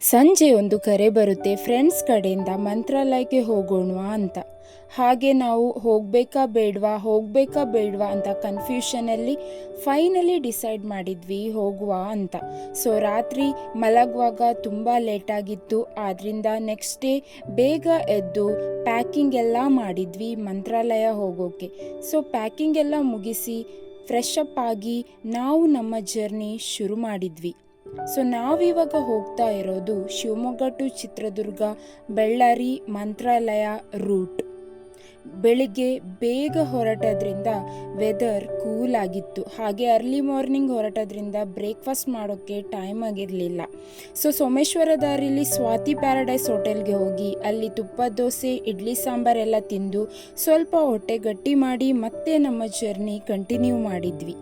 ಸಂಜೆ ಒಂದು ಕರೆ ಬರುತ್ತೆ ಫ್ರೆಂಡ್ಸ್ ಕಡೆಯಿಂದ ಮಂತ್ರಾಲಯಕ್ಕೆ ಹೋಗೋಣ ಅಂತ. ಹಾಗೆ ನಾವು ಹೋಗಬೇಕಾ ಬೇಡವಾ ಅಂತ ಕನ್ಫ್ಯೂಷನಲ್ಲಿ ಫೈನಲಿ ಡಿಸೈಡ್ ಮಾಡಿದ್ವಿ ಹೋಗುವ ಅಂತ. ಸೊ ರಾತ್ರಿ ಮಲಗುವಾಗ ತುಂಬ ಲೇಟಾಗಿತ್ತು, ಆದ್ದರಿಂದ ನೆಕ್ಸ್ಟ್ ಡೇ ಬೇಗ ಎದ್ದು ಪ್ಯಾಕಿಂಗ್ ಎಲ್ಲ ಮಾಡಿದ್ವಿ ಮಂತ್ರಾಲಯ ಹೋಗೋಕ್ಕೆ. ಸೊ ಪ್ಯಾಕಿಂಗ್ ಎಲ್ಲ ಮುಗಿಸಿ ಫ್ರೆಶ್ ಅಪ್ ಆಗಿ ನಾವು ನಮ್ಮ ಜರ್ನಿ ಶುರು ಮಾಡಿದ್ವಿ. ಸೊ ನಾವಿವಾಗ ಹೋಗ್ತಾ ಇರೋದು ಶಿವಮೊಗ್ಗ ಟು ಚಿತ್ರದುರ್ಗ ಬಳ್ಳಾರಿ ಮಂತ್ರಾಲಯ ರೂಟ್. ಬೆಳಿಗ್ಗೆ ಬೇಗ ಹೊರಟದ್ರಿಂದ ವೆದರ್ ಕೂಲ್ ಆಗಿತ್ತು, ಹಾಗೆ ಅರ್ಲಿ ಮಾರ್ನಿಂಗ್ ಹೊರಟದ್ರಿಂದ ಬ್ರೇಕ್ಫಾಸ್ಟ್ ಮಾಡೋಕ್ಕೆ ಟೈಮ್ ಆಗಿರಲಿಲ್ಲ. ಸೊ ಸೋಮೇಶ್ವರ ದಾರಿಲಿ ಸ್ವಾತಿ ಪ್ಯಾರಡೈಸ್ ಹೋಟೆಲ್ಗೆ ಹೋಗಿ ಅಲ್ಲಿ ತುಪ್ಪದ ದೋಸೆ ಇಡ್ಲಿ ಸಾಂಬಾರೆಲ್ಲ ತಿಂದು ಸ್ವಲ್ಪ ಹೊಟ್ಟೆ ಗಟ್ಟಿ ಮಾಡಿ ಮತ್ತೆ ನಮ್ಮ ಜರ್ನಿ ಕಂಟಿನ್ಯೂ ಮಾಡಿದ್ವಿ.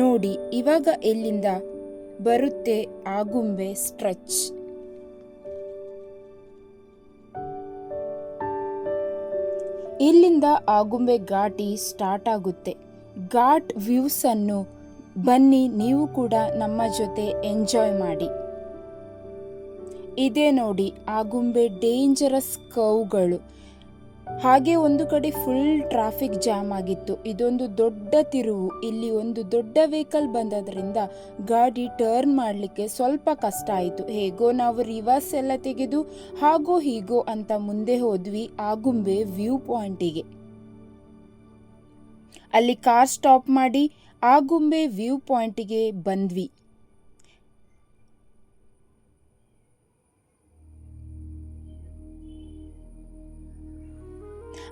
ನೋಡಿ ಇವಾಗ ಎಲ್ಲಿಂದ ಬರುತ್ತೆ ಆಗುಂಬೆ ಸ್ಟ್ರೆಚ್. ಇಲ್ಲಿಂದ ಆಗುಂಬೆ ಘಾಟಿ ಸ್ಟಾರ್ಟ್ ಆಗುತ್ತೆ. ಘಾಟ್ ವ್ಯೂಸ್ ಅನ್ನು ಬನ್ನಿ ನೀವು ಕೂಡ ನಮ್ಮ ಜೊತೆ ಎಂಜಾಯ್ ಮಾಡಿ. ಇದೇ ನೋಡಿ ಆಗುಂಬೆ ಡೇಂಜರಸ್ ಕರ್ವ್ಗಳು. ಹಾಗೆ ಒಂದು ಕಡೆ ಫುಲ್ ಟ್ರಾಫಿಕ್ ಜಾಮ್ ಆಗಿತ್ತು. ಇದೊಂದು ದೊಡ್ಡ ತಿರುವು, ಇಲ್ಲಿ ಒಂದು ದೊಡ್ಡ ವೆಹಿಕಲ್ ಬಂದದ್ರಿಂದ ಗಾಡಿ ಟರ್ನ್ ಮಾಡಲಿಕ್ಕೆ ಸ್ವಲ್ಪ ಕಷ್ಟ ಆಯಿತು. ಹೇಗೋ ನಾವು ರಿವರ್ಸ್ ಎಲ್ಲ ತೆಗೆದು ಹಾಗೋ ಹೀಗೋ ಅಂತ ಮುಂದೆ ಹೋದ್ವಿ ಆಗುಂಬೆ ವ್ಯೂ ಪಾಯಿಂಟಿಗೆ. ಅಲ್ಲಿ ಕಾರ್ ಸ್ಟಾಪ್ ಮಾಡಿ ಆಗುಂಬೆ ವ್ಯೂ ಪಾಯಿಂಟಿಗೆ ಬಂದ್ವಿ.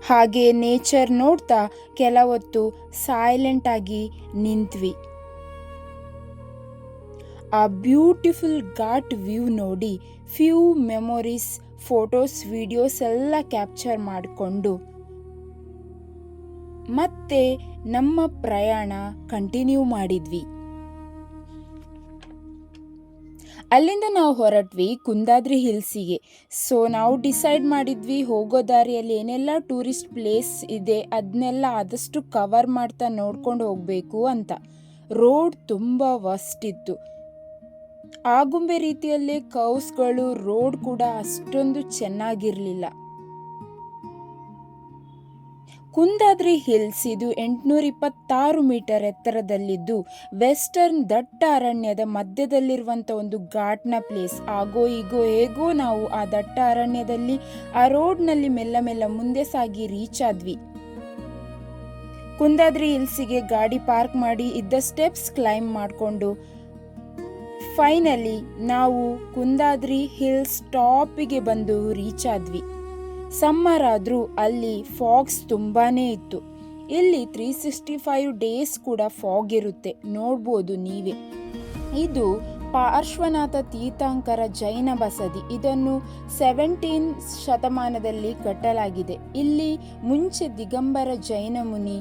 ಹಾಗೆ ನೇಚರ್ ನೋಡ್ತಾ ಕೆಲವೊತ್ತು ಸೈಲೆಂಟ್ ಆಗಿ ನಿಂತ್ವಿ. ಆ ಬ್ಯೂಟಿಫುಲ್ ಘಾಟ್ ವ್ಯೂ ನೋಡಿ ಫ್ಯೂ ಮೆಮೊರೀಸ್, ಫೋಟೋಸ್, ವಿಡಿಯೋಸ್ ಎಲ್ಲ ಕ್ಯಾಪ್ಚರ್ ಮಾಡಿಕೊಂಡು ಮತ್ತೆ ನಮ್ಮ ಪ್ರಯಾಣ ಕಂಟಿನ್ಯೂ ಮಾಡಿದ್ವಿ. ಅಲ್ಲಿಂದ ನಾವು ಹೊರಟ್ವಿ ಕುಂದಾದ್ರಿ ಹಿಲ್ಸಿಗೆ. ಸೊ ನಾವು ಡಿಸೈಡ್ ಮಾಡಿದ್ವಿ ಹೋಗೋ ದಾರಿಯಲ್ಲಿ ಏನೆಲ್ಲ ಟೂರಿಸ್ಟ್ ಪ್ಲೇಸ್ ಇದೆ ಅದನ್ನೆಲ್ಲ ಆದಷ್ಟು ಕವರ್ ಮಾಡ್ತಾ ನೋಡ್ಕೊಂಡು ಹೋಗಬೇಕು ಅಂತ. ರೋಡ್ ತುಂಬ ವರ್ಸ್ಟ್ ಇತ್ತು. ಆಗುಂಬೆ ರೀತಿಯಲ್ಲೇ ಕರ್ವ್ಸ್ಗಳು, ರೋಡ್ ಕೂಡ ಅಷ್ಟೊಂದು ಚೆನ್ನಾಗಿರಲಿಲ್ಲ. ಕುಂದಾದ್ರಿ ಹಿಲ್ಸ್ ಇದು 826 ಮೀಟರ್ ಎತ್ತರದಲ್ಲಿದ್ದು ವೆಸ್ಟರ್ನ್ ದಟ್ಟ ಅರಣ್ಯದ ಮಧ್ಯದಲ್ಲಿರುವಂಥ ಒಂದು ಘಾಟ್ನ ಪ್ಲೇಸ್. ಆಗೋ ಈಗೋ ಹೇಗೋ ನಾವು ಆ ದಟ್ಟ ಅರಣ್ಯದಲ್ಲಿ ಆ ರೋಡ್ನಲ್ಲಿ ಮೆಲ್ಲ ಮುಂದೆ ಸಾಗಿ ರೀಚ್ ಆದ್ವಿ. ಕುಂದಾದ್ರಿ ಹಿಲ್ಸಿಗೆ ಗಾಡಿ ಪಾರ್ಕ್ ಮಾಡಿ ಇದ್ದ ಸ್ಟೆಪ್ಸ್ ಕ್ಲೈಂಬ್ ಮಾಡಿಕೊಂಡು ಫೈನಲಿ ನಾವು ಕುಂದಾದ್ರಿ ಹಿಲ್ಸ್ ಟಾಪಿಗೆ ಬಂದು ರೀಚ್ ಆದ್ವಿ. ಸಮ್ಮರ್ ಆದರೂ ಅಲ್ಲಿ ಫಾಗ್ಸ್ ತುಂಬಾನೇ ಇತ್ತು. ಇಲ್ಲಿ 365 ಡೇಸ್ ಕೂಡ ಫಾಗ್ ಇರುತ್ತೆ, ನೋಡ್ಬೋದು ನೀವೇ. ಇದು ಪಾರ್ಶ್ವನಾಥ ತೀರ್ಥಂಕರ ಜೈನ ಬಸದಿ. ಇದನ್ನು 17ನೇ ಶತಮಾನದಲ್ಲಿ ಕಟ್ಟಲಾಗಿದೆ. ಇಲ್ಲಿ ಮುಂಚೆ ದಿಗಂಬರ ಜೈನ ಮುನಿ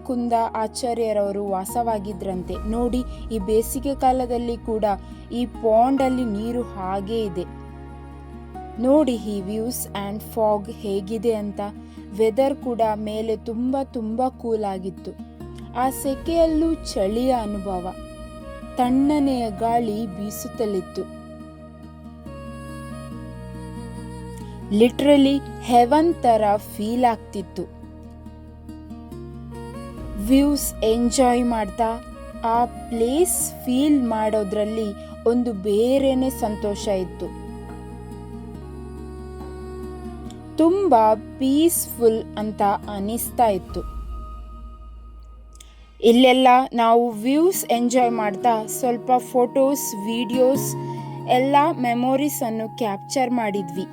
ಕುಂದ ಆಚಾರ್ಯರವರು ವಾಸವಾಗಿದ್ರಂತೆ. ನೋಡಿ ಈ ಬೇಸಿಗೆ ಕಾಲದಲ್ಲಿ ಕೂಡ ಈ ಪಾಂಡಲ್ಲಿ ನೀರು ಹಾಗೇ ಇದೆ. ನೋಡಿ ಈ ವ್ಯೂಸ್ ಆ್ಯಂಡ್ ಫಾಗ್ ಹೇಗಿದೆ ಅಂತ. ವೆದರ್ ಕೂಡ ಮೇಲೆ ತುಂಬ ಕೂಲ್ ಆಗಿತ್ತು. ಆ ಸೆಕೆಯಲ್ಲೂ ಚಳಿಯ ಅನುಭವ, ತಣ್ಣನೆಯ ಗಾಳಿ ಬೀಸುತ್ತಲಿತ್ತು. ಲಿಟ್ರಲಿ ಹೆವನ್ ತರ ಫೀಲ್ ಆಗ್ತಿತ್ತು. ವ್ಯೂಸ್ ಎಂಜಾಯ್ ಮಾಡ್ತಾ ಆ ಪ್ಲೇಸ್ ಫೀಲ್ ಮಾಡೋದ್ರಲ್ಲಿ ಒಂದು ಬೇರೆನೆ ಸಂತೋಷ ಇತ್ತು. ತುಂಬ ಪೀಸ್ಫುಲ್ ಅಂತ ಅನಿಸ್ತಾ ಇತ್ತು. ಇಲ್ಲೆಲ್ಲ ನಾವು ವ್ಯೂಸ್ ಎಂಜಾಯ್ ಮಾಡ್ತಾ ಸ್ವಲ್ಪ ಫೋಟೋಸ್, ವಿಡಿಯೋಸ್ ಎಲ್ಲ ಮೆಮೊರೀಸ್ ಅನ್ನು ಕ್ಯಾಪ್ಚರ್ ಮಾಡಿದ್ವಿ.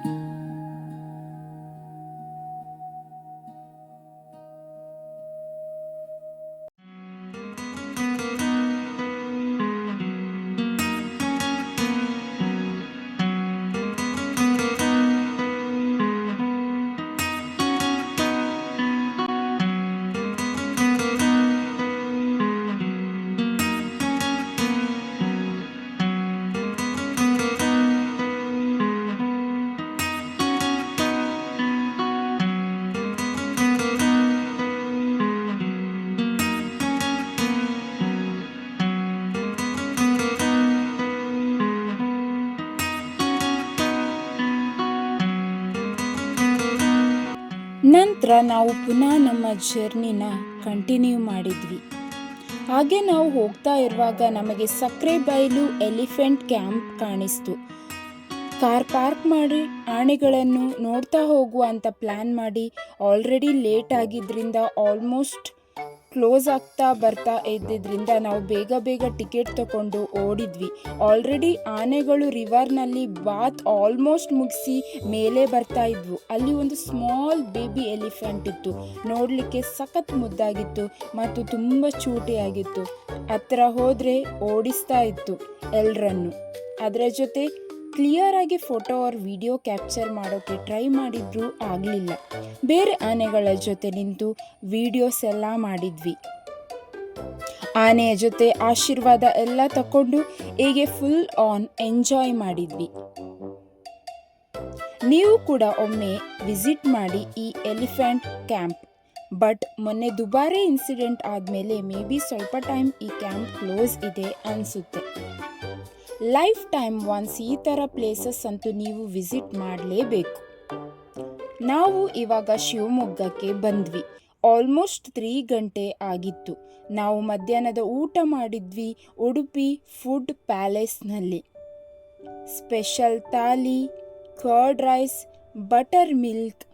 ನಂತರ ನಾವು ಪುನಃ ನಮ್ಮ ಜರ್ನಿನ ಕಂಟಿನ್ಯೂ ಮಾಡಿದ್ವಿ. ಹಾಗೆ ನಾವು ಹೋಗ್ತಾ ಇರುವಾಗ ನಮಗೆ ಸಕ್ರೆಬೈಲು ಎಲಿಫೆಂಟ್ ಕ್ಯಾಂಪ್ ಕಾಣಿಸ್ತು. ಕಾರ್ ಪಾರ್ಕ್ ಮಾಡಿ ಆನೆಗಳನ್ನು ನೋಡ್ತಾ ಹೋಗುವ ಅಂತ ಪ್ಲ್ಯಾನ್ ಮಾಡಿ ಆಲ್ರೆಡಿ ಲೇಟ್ ಆಗಿದ್ದರಿಂದ ಆಲ್ಮೋಸ್ಟ್ ಕ್ಲೋಸ್ ಆಗ್ತಾ ಬರ್ತಾ ಇದ್ದಿದ್ದರಿಂದ ನಾವು ಬೇಗ ಬೇಗ ಟಿಕೆಟ್ ತಗೊಂಡು ಓಡಿದ್ವಿ. ಆಲ್ರೆಡಿ ಆನೆಗಳು ರಿವರ್ನಲ್ಲಿ ಬಾತ್ ಆಲ್ಮೋಸ್ಟ್ ಮುಗಿಸಿ ಮೇಲೆ ಬರ್ತಾ ಇದ್ವು. ಅಲ್ಲಿ ಒಂದು ಸ್ಮಾಲ್ ಬೇಬಿ ಎಲಿಫೆಂಟ್ ಇತ್ತು. ನೋಡಲಿಕ್ಕೆ ಸಖತ್ ಮುದ್ದಾಗಿತ್ತು ಮತ್ತು ತುಂಬ ಚೂಟಿಯಾಗಿತ್ತು. ಹತ್ರ ಹೋದರೆ ಓಡಿಸ್ತಾ ಇತ್ತು ಎಲ್ಲರನ್ನು. ಅದರ ಜೊತೆ ಕ್ಲಿಯರ್ ಆಗಿ ಫೋಟೋ ಆರ್ ವಿಡಿಯೋ ಕ್ಯಾಪ್ಚರ್ ಮಾಡೋಕ್ಕೆ ಟ್ರೈ ಮಾಡಿದ್ರೂ ಆಗಲಿಲ್ಲ. ಬೇರೆ ಆನೆಗಳ ಜೊತೆ ನಿಂತು ವಿಡಿಯೋಸ್ ಎಲ್ಲ ಮಾಡಿದ್ವಿ. ಆನೆಯ ಜೊತೆ ಆಶೀರ್ವಾದ ಎಲ್ಲ ತಗೊಂಡು ಹೀಗೆ ಫುಲ್ ಆನ್ ಎಂಜಾಯ್ ಮಾಡಿದ್ವಿ. ನೀವು ಕೂಡ ಒಮ್ಮೆ ವಿಸಿಟ್ ಮಾಡಿ ಈ ಎಲಿಫೆಂಟ್ ಕ್ಯಾಂಪ್. ಬಟ್ ಮೊನ್ನೆ ದುಬಾರಿ ಇನ್ಸಿಡೆಂಟ್ ಆದಮೇಲೆ ಮೇ ಬಿ ಸ್ವಲ್ಪ ಟೈಮ್ ಈ ಕ್ಯಾಂಪ್ ಕ್ಲೋಸ್ ಇದೆ ಅನಿಸುತ್ತೆ. ಲೈಫ್ ಟೈಮ್ ಒನ್ಸ್ ಈ ಥರ ಪ್ಲೇಸಸ್ ಅಂತೂ ನೀವು ವಿಸಿಟ್ ಮಾಡಲೇಬೇಕು. ನಾವು ಇವಾಗ ಶಿವಮೊಗ್ಗಕ್ಕೆ ಬಂದ್ವಿ. ಆಲ್ಮೋಸ್ಟ್ 3 ಗಂಟೆ ಆಗಿತ್ತು. ನಾವು ಮಧ್ಯಾಹ್ನದ ಊಟ ಮಾಡಿದ್ವಿ ಉಡುಪಿ ಫುಡ್ ಪ್ಯಾಲೇಸ್ನಲ್ಲಿ. Special thali, curd rice, buttermilk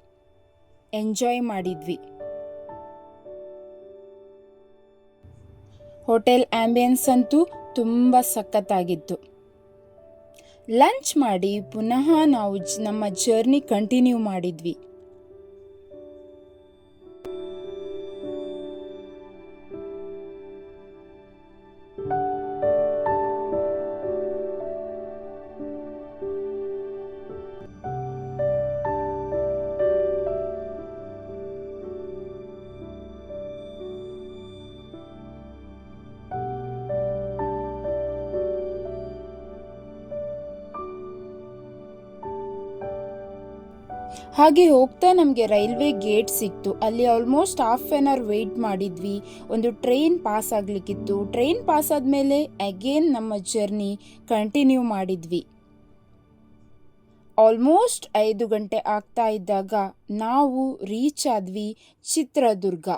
enjoy ಮಾಡಿದ್ವಿ. ಹೋಟೆಲ್ ಆಂಬಿಯನ್ಸ್ ಅಂತೂ ತುಂಬ ಸಖತ್ತಾಗಿತ್ತು. ಲಂಚ್ ಮಾಡಿ ಪುನಃ ನಾವು ನಮ್ಮ ಜರ್ನಿ ಕಂಟಿನ್ಯೂ ಮಾಡಿದ್ವಿ. ಹಾಗೆ ಹೋಗ್ತಾ ನಮಗೆ ರೈಲ್ವೆ ಗೇಟ್ ಸಿಕ್ತು. ಅಲ್ಲಿ almost half an hour wait ಮಾಡಿದ್ವಿ. ಒಂದು ಟ್ರೈನ್ ಪಾಸ್ ಆಗಲಿಕ್ಕಿತ್ತು. ಟ್ರೈನ್ ಪಾಸ್ ಆದಮೇಲೆ ಅಗೇನ್ ನಮ್ಮ ಜರ್ನಿ ಕಂಟಿನ್ಯೂ ಮಾಡಿದ್ವಿ. ಆಲ್ಮೋಸ್ಟ್ 5 ಗಂಟೆ ಆಗ್ತಾ ಇದ್ದಾಗ ನಾವು ರೀಚ್ ಆದ್ವಿ ಚಿತ್ರದುರ್ಗ.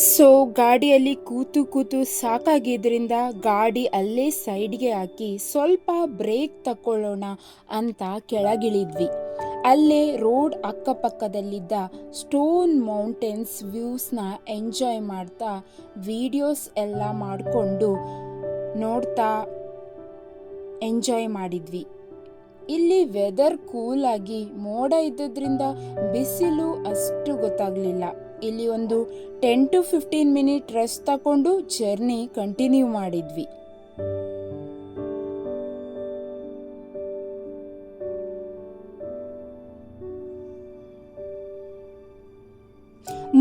ಸೊ ಗಾಡಿಯಲ್ಲಿ ಕೂತು ಸಾಕಾಗಿದ್ದರಿಂದ ಗಾಡಿ ಅಲ್ಲೇ ಸೈಡ್ಗೆ ಹಾಕಿ ಸ್ವಲ್ಪ ಬ್ರೇಕ್ ತಗೊಳ್ಳೋಣ ಅಂತ ಕೆಳಗಿಳಿದ್ವಿ. ಅಲ್ಲೇ ರೋಡ್ ಅಕ್ಕಪಕ್ಕದಲ್ಲಿದ್ದ ಸ್ಟೋನ್ ಮೌಂಟೇನ್ಸ್ ವ್ಯೂಸ್ನ ಎಂಜಾಯ್ ಮಾಡ್ತಾ ವಿಡಿಯೋಸ್ ಎಲ್ಲ ಮಾಡಿಕೊಂಡು ನೋಡ್ತಾ ಎಂಜಾಯ್ ಮಾಡಿದ್ವಿ. ಇಲ್ಲಿ ವೆದರ್ ಕೂಲಾಗಿ ಮೋಡ ಇದ್ದದ್ರಿಂದ ಬಿಸಿಲು ಅಷ್ಟು ಗೊತ್ತಾಗಲಿಲ್ಲ. ಇಲ್ಲಿ ಒಂದು 10 to 15 ಮಿನಿಟ್ ರೆಸ್ಟ್ ತಗೊಂಡು ಜರ್ನಿ ಕಂಟಿನ್ಯೂ ಮಾಡಿದ್ವಿ.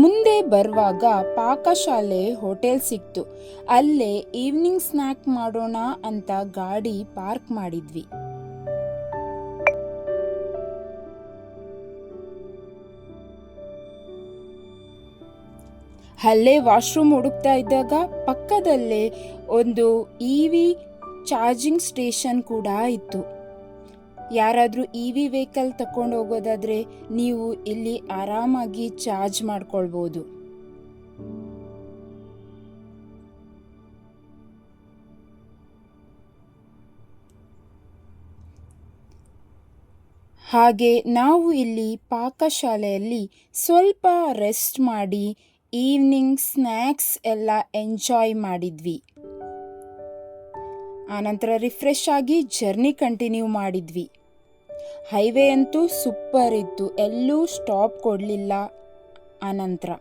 ಮುಂದೆ ಬರುವಾಗ ಪಾಕಶಾಲೆ ಹೋಟೆಲ್ ಸಿಕ್ತು. ಅಲ್ಲೇ ಈವ್ನಿಂಗ್ ಸ್ನ್ಯಾಕ್ ಮಾಡೋಣ ಅಂತ ಗಾಡಿ ಪಾರ್ಕ್ ಮಾಡಿದ್ವಿ. ಅಲ್ಲೇ ವಾಶ್ರೂಮ್ ಹುಡುಕ್ತಾ ಇದ್ದಾಗ ಪಕ್ಕದಲ್ಲೇ ಒಂದು EV ಚಾರ್ಜಿಂಗ್ ಸ್ಟೇಷನ್ ಕೂಡ ಇತ್ತು. ಯಾರಾದರೂ EV ವೆಹಿಕಲ್ ತಗೊಂಡು ಹೋಗೋದಾದರೆ ನೀವು ಇಲ್ಲಿ ಆರಾಮಾಗಿ ಚಾರ್ಜ್ ಮಾಡ್ಕೊಳ್ಬೋದು. ಹಾಗೆ ನಾವು ಇಲ್ಲಿ ಪಾಕಶಾಲೆಯಲ್ಲಿ ಸ್ವಲ್ಪ ರೆಸ್ಟ್ ಮಾಡಿ ಈವ್ನಿಂಗ್ ಸ್ನ್ಯಾಕ್ಸ್ ಎಲ್ಲ ಎಂಜಾಯ್ ಮಾಡಿದ್ವಿ. ಆನಂತರ ರಿಫ್ರೆಶ್ ಆಗಿ ಜರ್ನಿ ಕಂಟಿನ್ಯೂ ಮಾಡಿದ್ವಿ. ಹೈವೇ ಅಂತೂ ಸೂಪರ್ ಇತ್ತು, ಎಲ್ಲೂ ಸ್ಟಾಪ್ ಕೊಡಲಿಲ್ಲ. ಆನಂತರ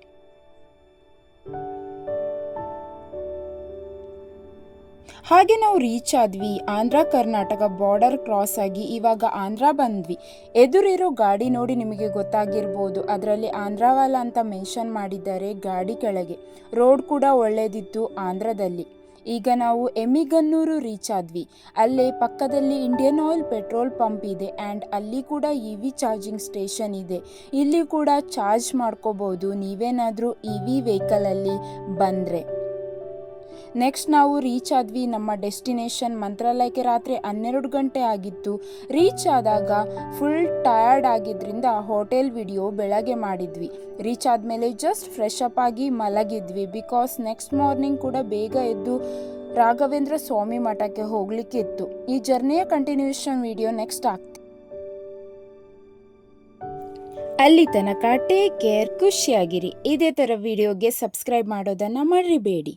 ಹಾಗೆ ನಾವು ರೀಚ್ ಆದ್ವಿ. ಆಂಧ್ರ ಕರ್ನಾಟಕ ಬಾರ್ಡರ್ ಕ್ರಾಸ್ ಆಗಿ ಇವಾಗ ಆಂಧ್ರ ಬಂದ್ವಿ. ಎದುರಿರೋ ಗಾಡಿ ನೋಡಿ ನಿಮಗೆ ಗೊತ್ತಾಗಿರ್ಬೋದು, ಅದರಲ್ಲಿ ಆಂಧ್ರವಾಲ ಅಂತ ಮೆನ್ಷನ್ ಮಾಡಿದ್ದಾರೆ ಗಾಡಿ ಕೆಳಗೆ. ರೋಡ್ ಕೂಡ ಒಳ್ಳೆದಿತ್ತು ಆಂಧ್ರದಲ್ಲಿ. ಈಗ ನಾವು ಎಮ್ಮಿಗನ್ನೂರು ರೀಚ್ ಆದ್ವಿ. ಅಲ್ಲೇ ಪಕ್ಕದಲ್ಲಿ ಇಂಡಿಯನ್ ಆಯಿಲ್ ಪೆಟ್ರೋಲ್ ಪಂಪ್ ಇದೆ ಆ್ಯಂಡ್ ಅಲ್ಲಿ ಕೂಡ EV ಚಾರ್ಜಿಂಗ್ ಸ್ಟೇಷನ್ ಇದೆ. ಇಲ್ಲಿ ಕೂಡ ಚಾರ್ಜ್ ಮಾಡ್ಕೋಬೋದು ನೀವೇನಾದರೂ EV ವೆಹಿಕಲಲ್ಲಿ ಬಂದರೆ. ನೆಕ್ಸ್ಟ್ ನಾವು ರೀಚ್ ಆದ್ವಿ ನಮ್ಮ ಡೆಸ್ಟಿನೇಷನ್ ಮಂತ್ರಾಲಯಕ್ಕೆ. ರಾತ್ರಿ 12 ಗಂಟೆ ಆಗಿತ್ತು. ರೀಚ್ ಆದಾಗ ಫುಲ್ ಟಯರ್ಡ್ ಆಗಿದ್ದರಿಂದ ಹೋಟೆಲ್ ವಿಡಿಯೋ ಬೆಳಗ್ಗೆ ಮಾಡಿದ್ವಿ. ರೀಚ್ ಆದಮೇಲೆ ಜಸ್ಟ್ ಫ್ರೆಶ್ ಅಪ್ ಆಗಿ ಮಲಗಿದ್ವಿ. ಬಿಕಾಸ್ ನೆಕ್ಸ್ಟ್ ಮಾರ್ನಿಂಗ್ ಕೂಡ ಬೇಗ ಎದ್ದು ರಾಘವೇಂದ್ರ ಸ್ವಾಮಿ ಮಠಕ್ಕೆ ಹೋಗ್ಲಿಕ್ಕೆ ಇತ್ತು. ಈ ಜರ್ನಿಯ ಕಂಟಿನ್ಯೂಷನ್ ವಿಡಿಯೋ ನೆಕ್ಸ್ಟ್ ಆಗ್ತದೆ. ಅಲ್ಲಿ ತನಕ ಟೇಕ್ ಕೇರ್, ಖುಷಿಯಾಗಿರಿ. ಇದೇ ಥರ ವಿಡಿಯೋಗೆ ಸಬ್ಸ್ಕ್ರೈಬ್ ಮಾಡೋದನ್ನು ಮರಿಬೇಡಿ.